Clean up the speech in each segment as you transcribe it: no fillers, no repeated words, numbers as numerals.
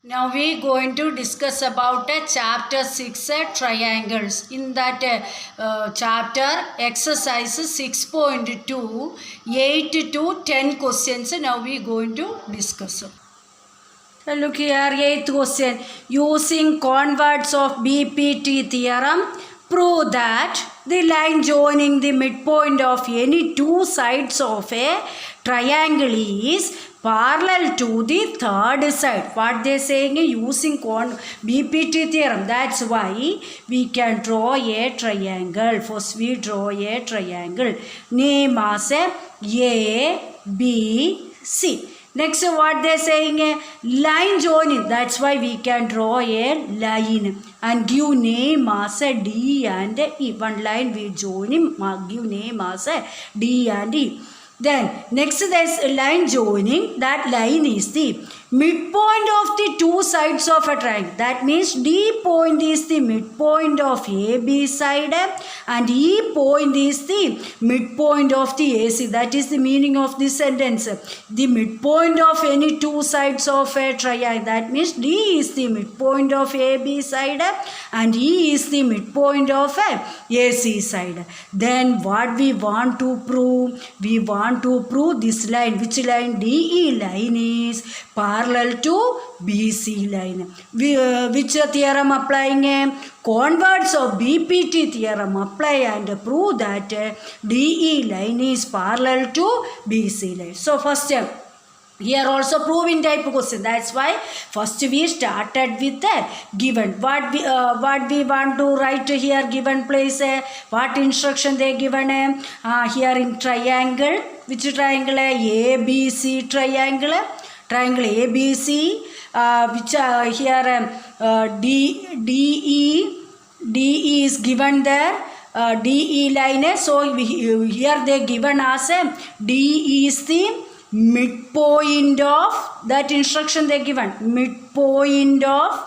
Now we going to discuss about chapter 6 triangles. In that chapter exercise 6.2 8 to 10 questions. Now we going to discuss. Look here, 8th question. Using converts of BPT theorem, prove that the line joining the midpoint of any two sides of a triangle is parallel to the third side. What they saying using BPT theorem. That's why we can draw a triangle. First we draw a triangle. Name as A, B, C. Next, what they saying? Line joining. That's why we can draw a line and give name as a D and E. One line we join him, give name as a D and E. Then next there's a line joining. That line is the midpoint of the two sides of a triangle. That means D point is the midpoint of AB side and E point is the midpoint of the AC. That is the meaning of this sentence. The midpoint of any two sides of a triangle. That means D is the midpoint of AB side and E is the midpoint of AC side. Then what we want to prove? We want to prove this line. Which line? DE line is parallel to BC line. Which theorem applying? Converts of BPT theorem apply and prove that DE line is parallel to BC line. So first here also proving type question. That's why first we started with the given. What we want to write here given place. What instruction they given? Here in triangle. Which triangle? ABC triangle. Triangle ABC. Which here DE is given there. DE line. So here they given as DE is the midpoint of that instruction they given. Midpoint of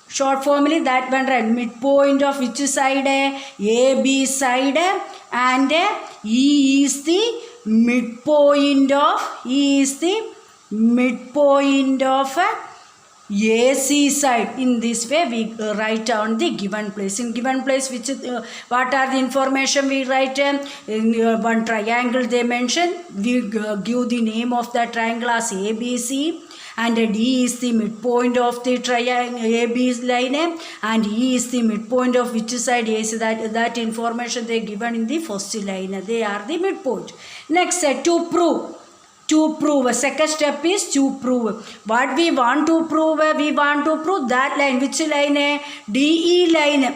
short formula that one, right? Midpoint of which side? AB side and E is the midpoint of AC side. In this way we write down the given place. In given place which what are the information we write? In one triangle they mention, we give the name of the triangle as ABC and D is the midpoint of the triangle AB line and E is the midpoint of which side AC. That information they given in the first line. They are the midpoint. Next to prove. Second step is to prove. What we want to prove? We want to prove that line. Which line? DE line.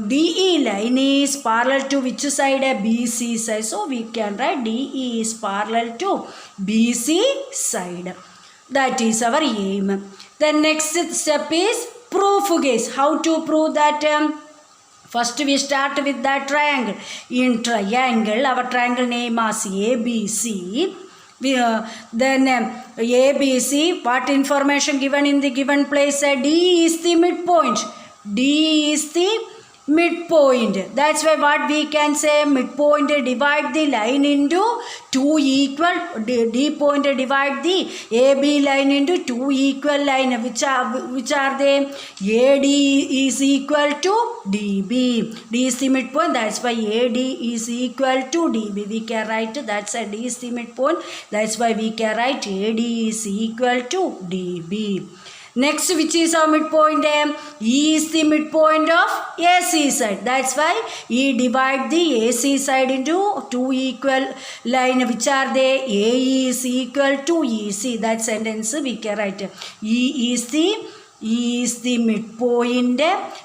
DE line is parallel to which side? BC side. So we can write DE is parallel to BC side. That is our aim. The next step is proof case. How to prove that? First we start with that triangle. In triangle, our triangle name as ABC. Then ABC, what information given in the given place? D is the midpoint. D is the midpoint. That's why what we can say, midpoint divide the line into two equal. D point divide the AB line into two equal line. Which are they? AD is equal to DB. D is the midpoint. That's why AD is equal to DB. We can write that's a D is the midpoint. That's why we can write AD is equal to DB. Next, which is our midpoint? E is the midpoint of AC side. That's why E divide the AC side into two equal line. Which are they? AE is equal to EC. That sentence we can write. E is the midpoint.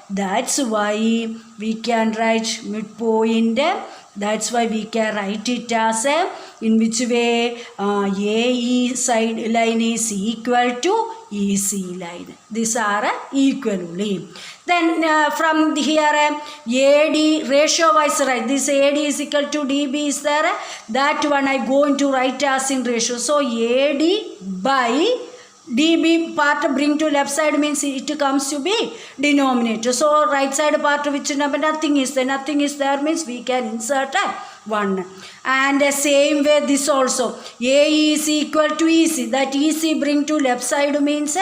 That's why we can write midpoint. That's why we can write it as in which way AE side line is equal to EC line. These are equally. Then from here AD ratio wise write. This AD is equal to DB is there. That one I going to write as in ratio. So AD by DB part bring to left side means it comes to be denominator. So right side part which number nothing is there. Nothing is there means we can insert 1. And same way this also, AE is equal to EC. That EC bring to left side means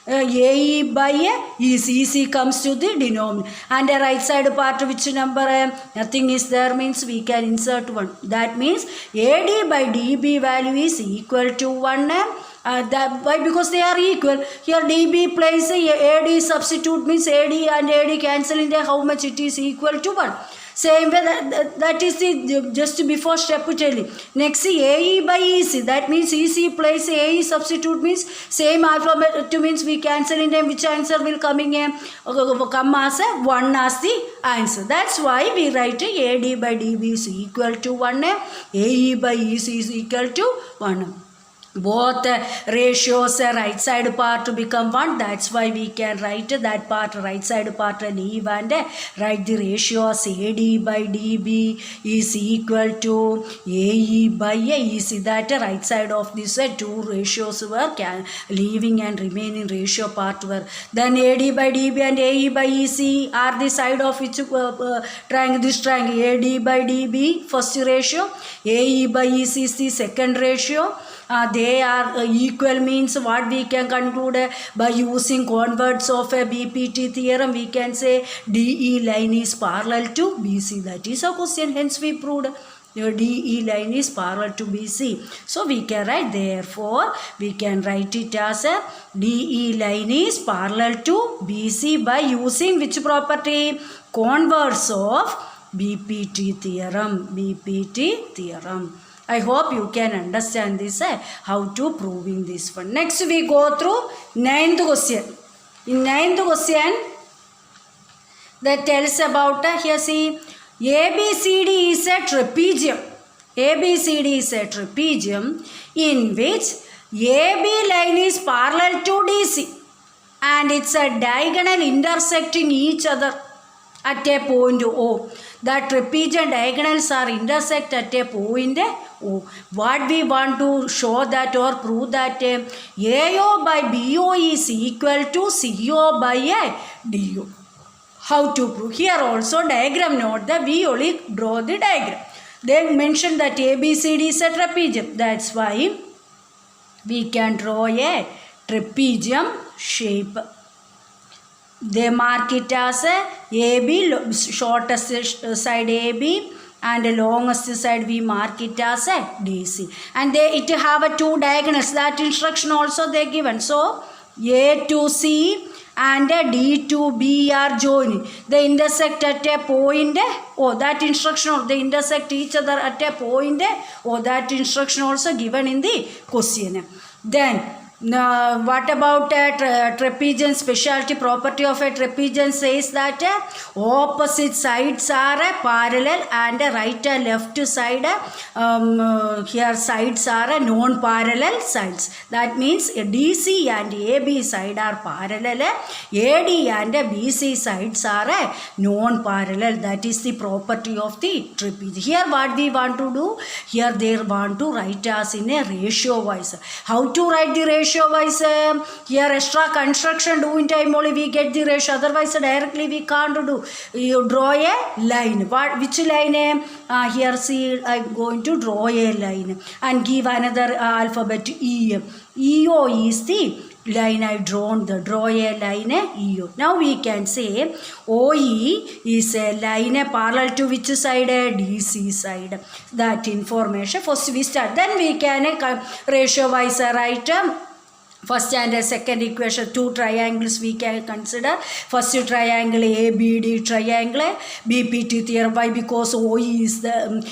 AE by EC. EC comes to the denominator. And the right side part which number? Nothing is there means we can insert 1. That means AD by DB value is equal to 1. Why? Because they are equal. Here DB place AD substitute means AD and AD cancel in there. How much it is equal to 1. Same way that is the just before step telling. Next AE by EC. That means EC place AE substitute means same alphabet means we cancel in them. Which answer will come as 1 as the answer. That's why we write AD by DB is equal to 1. AE by EC is equal to 1. Both ratios right side part become 1. That's why we can write that part right side part leave and write the ratio as AD by DB is equal to AE by EC. That right side of this two ratios were leaving and remaining ratio part were. Then AD by DB and AE by EC are the side of which triangle? This triangle. AD by DB first ratio, AE by EC is the second ratio. They are equal means what we can conclude by using converts of a BPT theorem. We can say DE line is parallel to BC. That is a question. Hence we proved DE line is parallel to BC. So we can write, therefore we can write it as a DE line is parallel to BC by using which property? Converse of BPT theorem. BPT theorem. I hope you can understand this, how to proving this one. Next we go through 9th question. In 9th question, that tells about, here see, ABCD is a trapezium. ABCD is a trapezium in which AB line is parallel to DC and it's a diagonal intersecting each other at a point O. The trapezium diagonals are intersect at a point O. What we want to show that or prove that AO by BO is equal to CO by DO. How to prove? Here also diagram note that we only draw the diagram. They mentioned that ABCD is a trapezium. That's why we can draw a trapezium shape. They mark it as AB, shortest side AB, and the longest side we mark it as DC. And it have two diagonals. That instruction also they given. So A to C and D to B are joining. They intersect at a point O. That instruction, they intersect each other at a point O. That instruction also given in the question. Then what about trapezium? Specialty property of a trapezium says that opposite sides are parallel and right and left side here sides are non-parallel sides. That means DC and AB side are parallel, AD and BC sides are non-parallel. That is the property of the trapezium. Here what we want to do? Here they want to write as in a ratio wise. How to write the ratio wise? Here extra construction do in time only we get the ratio, otherwise directly we can't do. You draw a line. Which line? Here see, I'm going to draw a line and give another alphabet E. EO is the line I drawn. Draw a line EO. Now we can say OE is a line parallel to which side? DC side. That information first we start. Then we can ratio wise write first and second equation. Two triangles we can consider. First triangle ABD triangle, BPT theorem. Why? Because OE is there,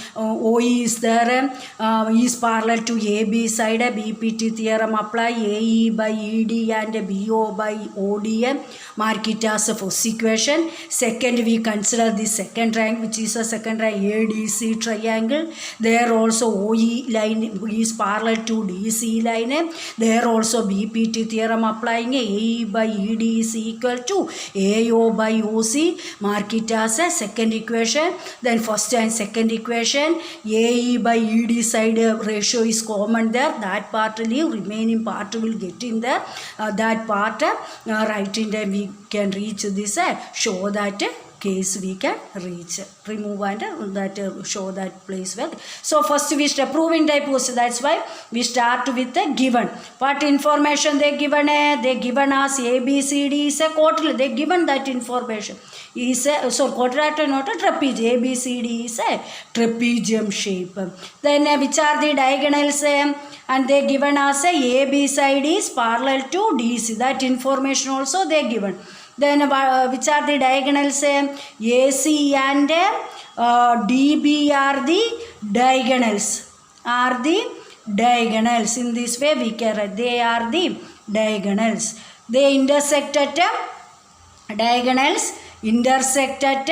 is parallel to AB side. BPT theorem apply. AE by ED and BO by OD. Mark it as a first equation. Second we consider the second triangle, which is a second triangle ADC triangle. There also OE line is parallel to DC line. There also BPT theorem applying AE by ED is equal to AO by OC. Mark it as a second equation. Then first and second equation, AE by ED side ratio is common there. That part leave, remaining part will get in there. That part right in there we can reach this, show that case we can reach. Remove and that show that place where. So first we start proving type was, that's why we start with the given. What information they given? They given us A, B, C, D is a quadrilateral. They given that information. Is a quadrilateral, not a trapezium. A, B, C, D is a trapezium shape. Then which are the diagonals? And they given us a B side is parallel to DC. That information also they given. Then which are the diagonals? AC and DB are the diagonals. Are the diagonals. In this way we can write. They are the diagonals. They intersect at diagonals. Intersect at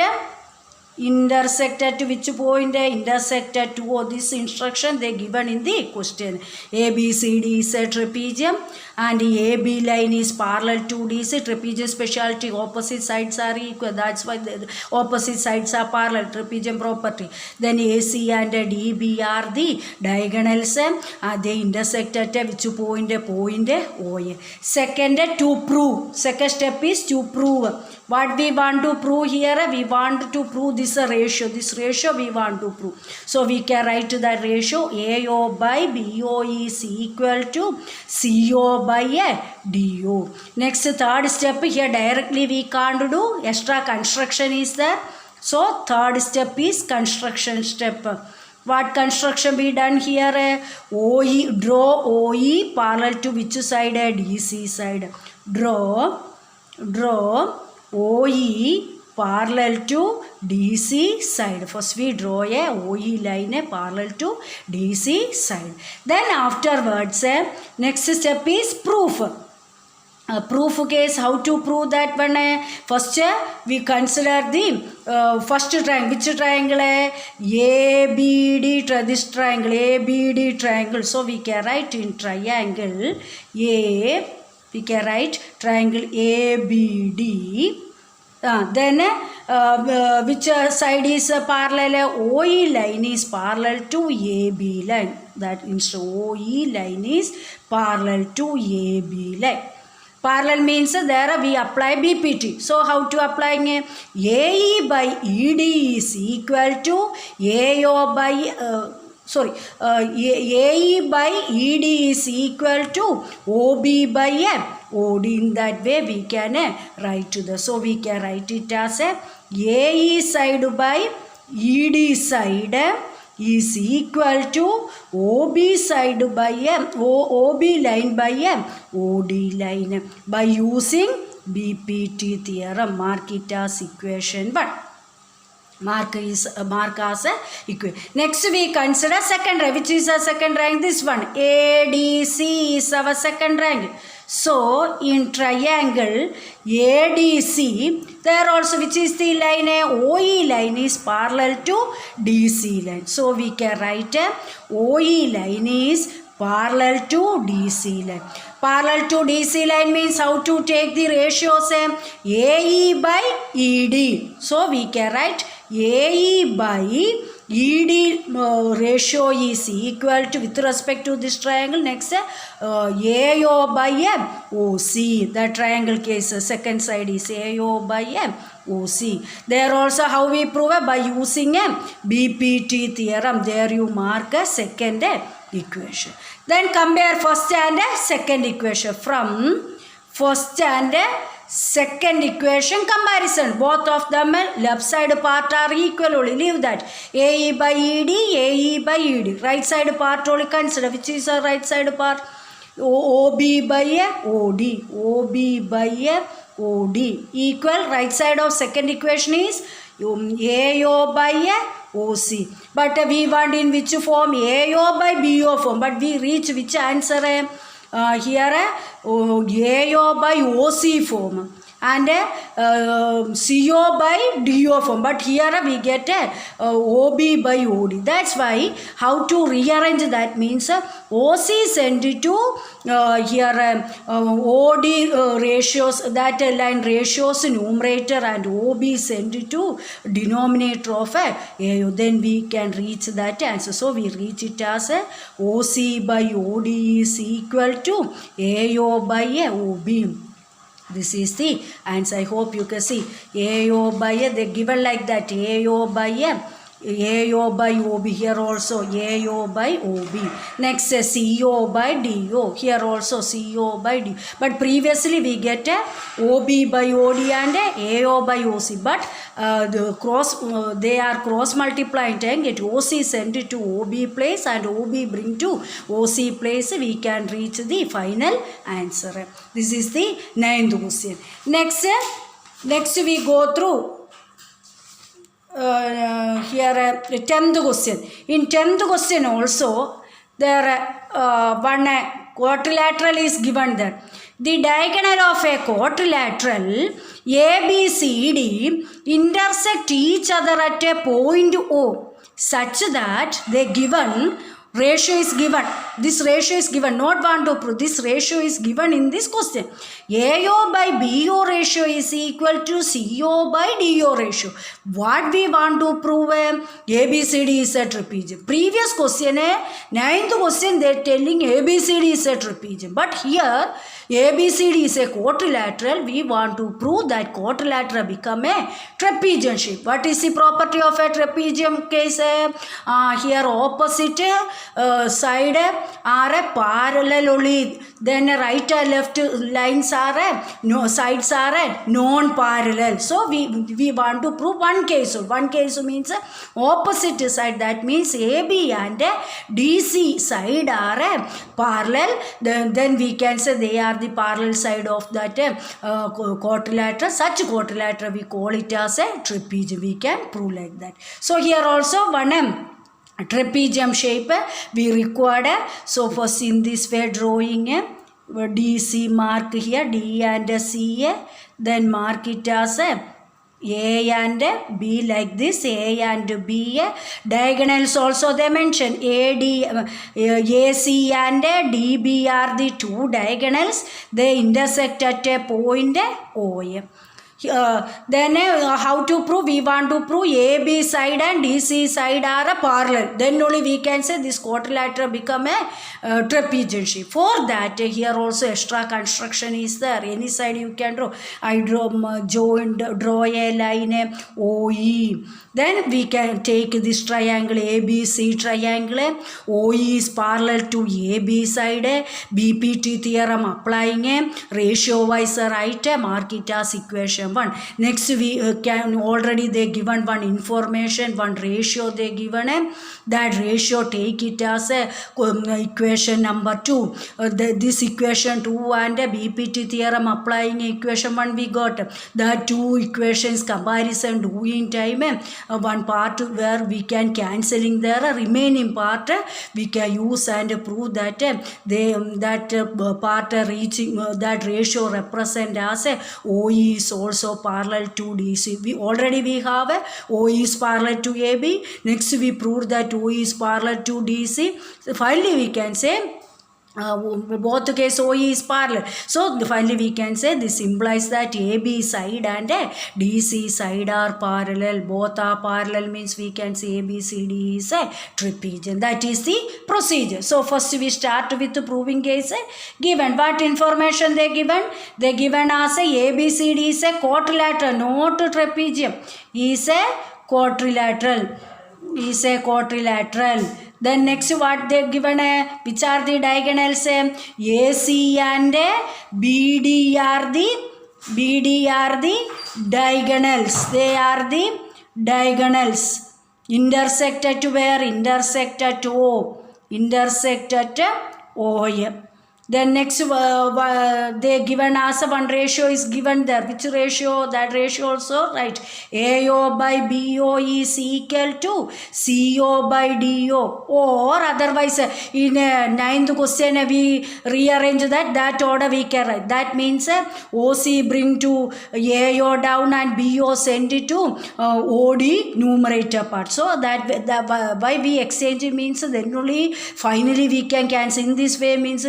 which point? Intersect at this instruction they given in the question. ABCD is a trapezium and AB line is parallel to DC. Trapezium specialty, opposite sides are equal. That's why the opposite sides are parallel. Trapezium property. Then AC and DB are the diagonals. They intersect at which point? Point OA. Second, to prove. Second step is to prove. What we want to prove here? We want to prove this ratio. This ratio we want to prove. So we can write that ratio AO by BO is equal to CO by DO. Next, third step here directly we can't do. Extra construction is there. So third step is construction step. What construction be done here? OE, draw OE parallel to which side? DC side. Draw OE parallel to DC side. First we draw a OE line parallel to DC side. Then afterwards, next step is proof. Proof case, how to prove that one? First we consider the first triangle. Which triangle? ABD, this triangle, ABD triangle. So we can write in triangle A, we can write triangle ABD. Then which side is parallel? OE line is parallel to AB line. That means OE line is parallel to AB line. Parallel means there we apply BPT. So how to apply? AE by ED is equal to AO by AE by ED is equal to OB by OD. In that way we can write to the. So we can write it as AE side by ED side is equal to OB side by OB line by OD line by using BPT theorem. Mark it as equation 1. Mark as equation. Next we consider second rank. Which is a second rank? This one. ADC is our second rank. So in triangle ADC, there also which is the line? OE line is parallel to DC line. So we can write OE line is parallel to DC line. Parallel to DC line means how to take the ratios? AE by ED. So we can write AE by ED ratio is equal to, with respect to this triangle, next AO by OC. The triangle case, second side is AO by OC. There also how we prove? By using BPT theorem. There you mark a second equation. Then compare first and second equation. From first and second equation comparison. Both of them left side part are equal only. Leave that. AE by ED, AE by ED. Right side part only consider. Which is a right side part? OB by OD. OB by OD. Equal. Right side of second equation is AO by OC. But we want in which form? AO by BO form. But we reach which answer? Here AO by OC form and CO by DO form. But here we get OB by OD. That's why how to rearrange that means OC send to here OD ratios, that line ratios numerator, and OB send to denominator of AO. Then we can reach that answer. So we reach it as OC by OD is equal to AO by OB. This is the answer. I hope you can see AO by A. They given like that. AO by A. AO by OB. Here also AO by OB. Next CO by DO. Here also CO by D. But previously we get a OB by OD and a AO by OC. But they are cross multiplying and get OC sent to OB place and OB bring to OC place. We can reach the final answer. This is the 9th question. Next we go through here 10th question. In 10th question also there one quadrilateral is given there. The diagonal of a quadrilateral ABCD intersect each other at a point O such that the given ratio is given. This ratio is given. Not want to prove. This ratio is given in this question. AO by BO ratio is equal to CO by DO ratio. What we want to prove? ABCD is a trapezium. Previous question, 9th question, they are telling ABCD is a trapezium. But here, ABCD is a quadrilateral. We want to prove that quadrilateral become a trapezium shape. What is the property of a trapezium case? Here opposite side are parallel only. Then right and left lines are sides are non-parallel. So we want to prove one case. One case means opposite side. That means AB and DC side are parallel. Then we can say they are the parallel side of that quadrilateral. Such quadrilateral we call it as a trapezium. We can prove like that. So here also one trapezium shape we required. So first in this way drawing DC mark here, D and C, then mark it as A and B like this, A and B. Diagonals also they mention AC and DB are the two diagonals. They intersect at a point O. Then how to prove? We want to prove AB side and DC side are parallel. Then only we can say this quadrilateral become a trapezium shape. For that here also extra construction is there. Any side you can draw. I draw a line OE. Then we can take this triangle ABC triangle. OE is parallel to AB side. BPT theorem applying ratio wise right. Mark it as equation 1. Next we can already they given one information, one ratio they given. That ratio take it as equation number 2. This equation 2 and BPT theorem applying equation 1 we got. The two equations comparison doing time. One part where we can cancelling there, remaining part we can use and prove that part reaching that ratio represent as OE is also parallel to DC. We have OE is parallel to AB. Next we prove that OE is parallel to DC. So finally we can say both case OE is parallel. So finally we can say this implies that AB side and DC side are parallel. Both are parallel means we can say ABCD is a trapezium. That is the procedure. So first we start with the proving case given. What information they given? They given as ABCD is a quadrilateral, not trapezium. Is a quadrilateral. Is a quadrilateral. Then next what they given which are the diagonals? AC and BD are the diagonals. They are the diagonals. Intersect at where? Intersect at O. Intersect at O. Then next they given as one ratio is given there. Which ratio? That ratio also right. AO by BO is equal to CO by DO. Or otherwise in 9th question we rearrange that order we can write. That means OC bring to AO down and BO send it to OD numerator part. So that why we exchange means then only finally we can cancel. In this way means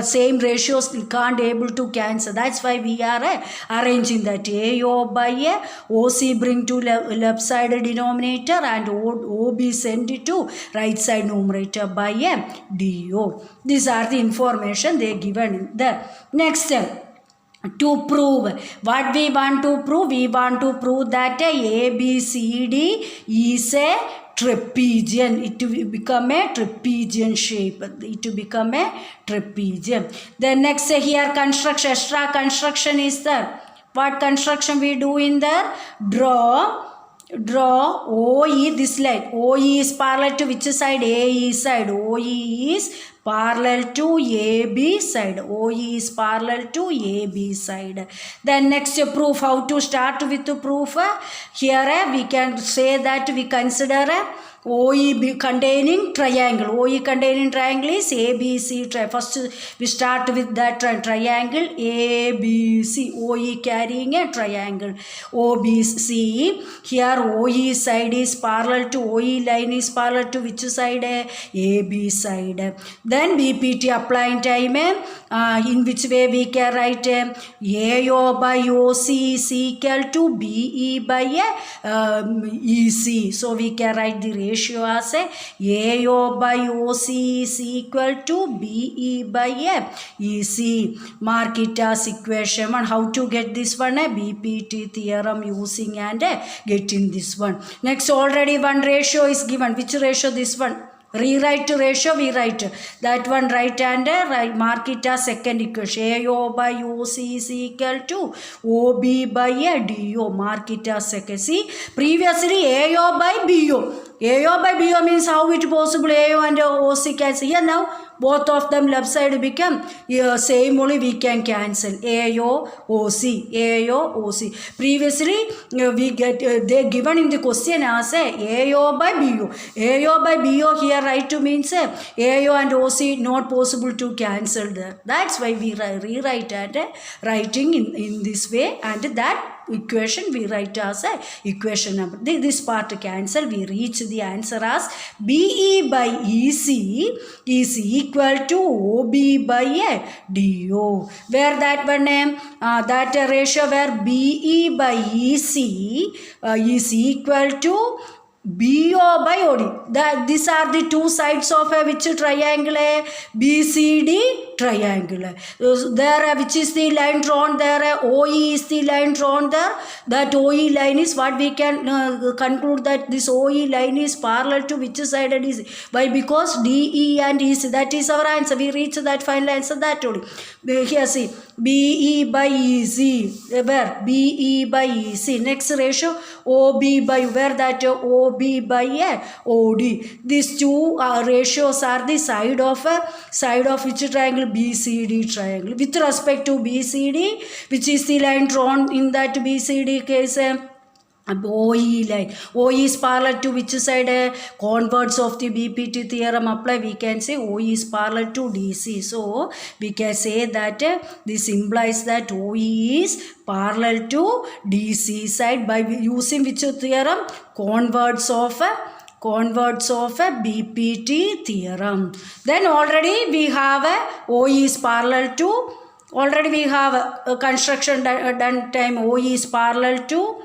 same ratios can't able to cancel. That's why we are arranging that AO by OC bring to left side denominator and OB send it to right side numerator by DO. These are the information they given there. Next to prove. What we want to prove? We want to prove that ABCD is a trapezium. It will become a trapezium shape. It will become a trapezium. Then next here construction, extra construction is there. What construction we do in there? Draw OE, this line. OE is parallel to which side? AE side. OE is parallel to AB side. OE is parallel to AB side. Then next proof. How to start with the proof? Here we can say that we consider OE containing triangle. OE containing triangle is ABC. First we start with that triangle ABC. OE carrying a triangle OBC. Here OE side is parallel to OE line is parallel to which side? AB side. Then BPT applying time. In which way we can write? AO by OC is equal to BE by EC. So we can write the ratio as AO by OC is equal to BE by EC. Mark it as equation 1. How to get this one? BPT theorem using and getting this one. Next, already one ratio is given. Which ratio? This one. Rewrite to ratio, we write that one right and right, mark it as second equation. AO by OC is equal to OB by DO. Mark it as second. See, previously AO by BO. AO by BO means how it possible AO and OC cancel. Here now both of them left side become same, only we can cancel. AO OC. AO OC. Previously we get they given in the question as AO by BO. AO by BO here right to means AO and OC not possible to cancel there. That's why we rewrite and writing in this way, and that equation we write as equation number. This part cancel, we reach the answer as BE by EC is equal to OB by DO. Where that one that ratio where BE by EC is equal to BO by OD. These are the two sides of which triangle? BCD triangle. There which is the line drawn there? OE is the line drawn there. That OE line is what we can conclude that this OE line is parallel to which side it is. Why? Because DE and EC. That is our answer. We reach that final answer that only. Here see. BE by EC. Where? BE by EC. Next ratio OB by where that OB by OD. These two ratios are the side of which triangle? BCD triangle. With respect to BCD, which is the line drawn in that BCD case? OE line. OE is parallel to which side? Converse of the BPT theorem apply. We can say OE is parallel to DC. So we can say that this implies that OE is parallel to DC side by using which theorem? Converse of a BPT theorem. Then already we have OE is parallel to, already we have a construction done time. OE is parallel to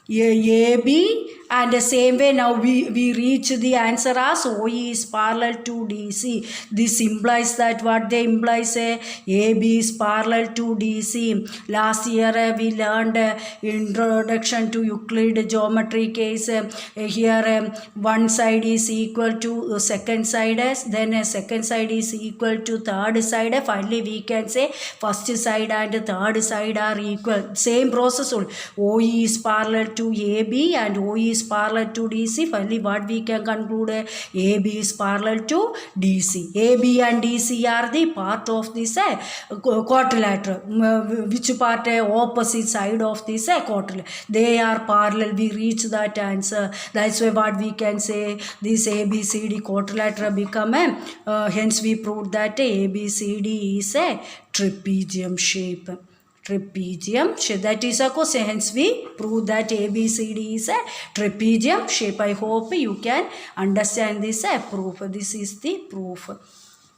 AB, and the same way now we reach the answer as OE is parallel to DC. This implies that what they imply say AB is parallel to DC. Last year we learned introduction to Euclid geometry case. Here one side is equal to second side, then second side is equal to third side. Finally we can say first side and third side are equal. Same process only. OE is parallel to AB and OE is parallel to DC. Finally what we can conclude? AB is parallel to DC. AB and DC are the part of this quadrilateral. Which part? Opposite side of this quadrilateral. They are parallel. We reach that answer. That's why what we can say, this ABCD quadrilateral become hence we proved that ABCD is a trapezium shape. Trapezium shape. That is a question. Hence we prove that ABCD is a trapezium shape. I hope you can understand this proof. This is the proof.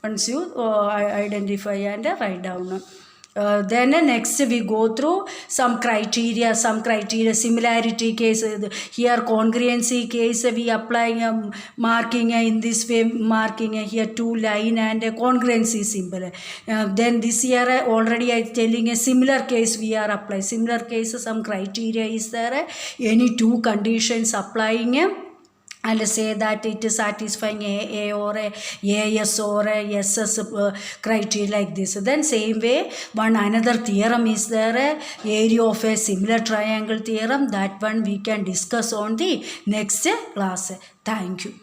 Once you identify and write down. Then next we go through some criteria, similarity case. Here congruency case we apply marking in this way, marking here 2 line and congruency symbol. Then this year already I telling a similar case we are applying. Similar case, some criteria is there, any 2 conditions applying and say that it is satisfying A or a AS or a SS criteria like this. Then same way one another theorem is there, area of a similar triangle theorem. That one we can discuss on the next class. Thank you.